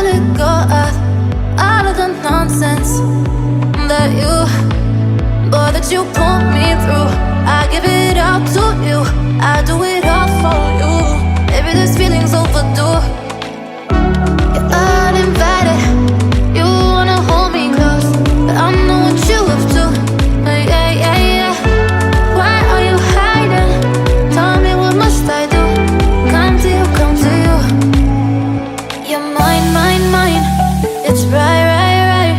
let go of all of the nonsense that you put me through. I give it all to you, I do it all for you. Maybe this feeling's overdue. You're uninvited, you wanna hold me close, but I know what you have to. Yeah, yeah, yeah. Why are you hiding? Tell me, what must I do? Come to you, come to you. You're mine, mine, mine. It's right, right, right.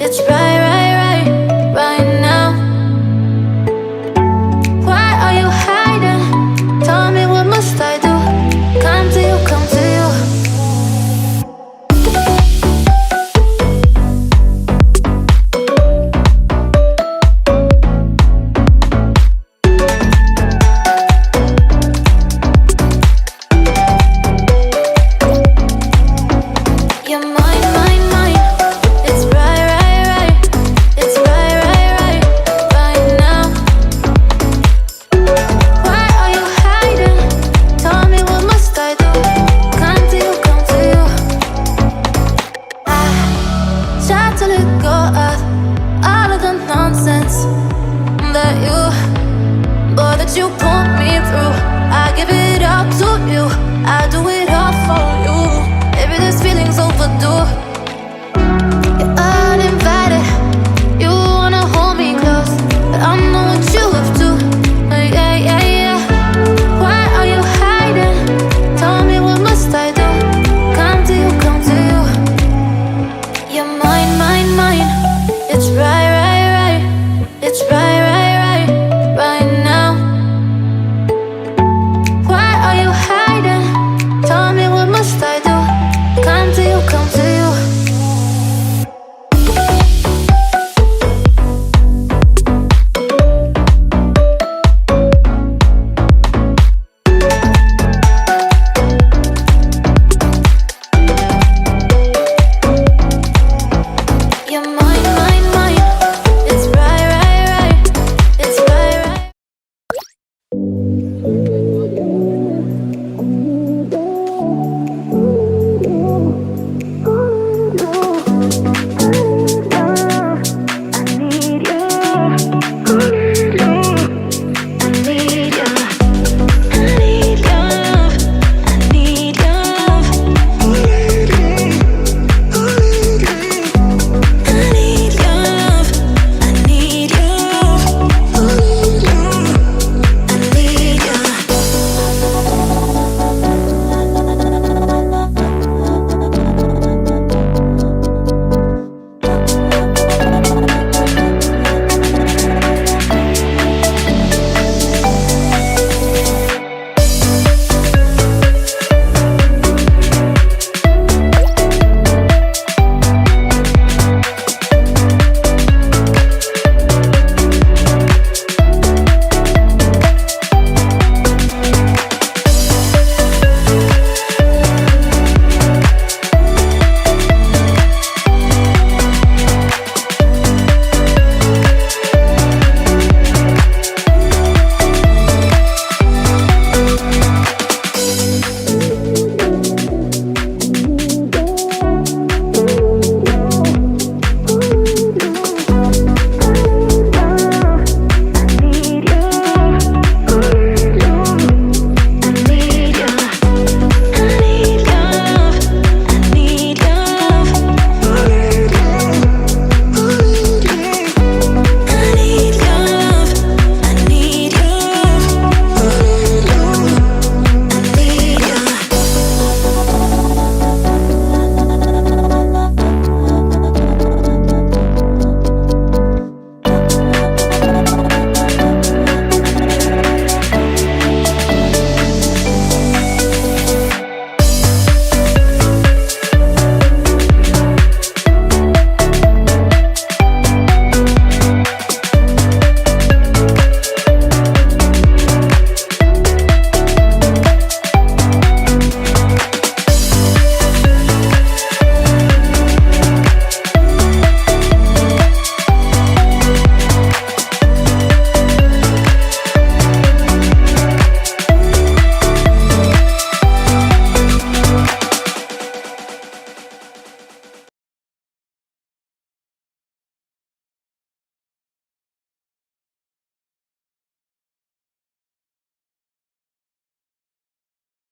It's right, right, right, right now. Why are you hiding? Tell me, what must I do? Come to you, come to you. You're mine, mine, mine. It's right, right, right. It's right, right, right, right now. Why are you hiding? Tell me, what must I do? Come to you, come to you. I try to let go of all of the nonsense that you put me through. I give it all to you, I do it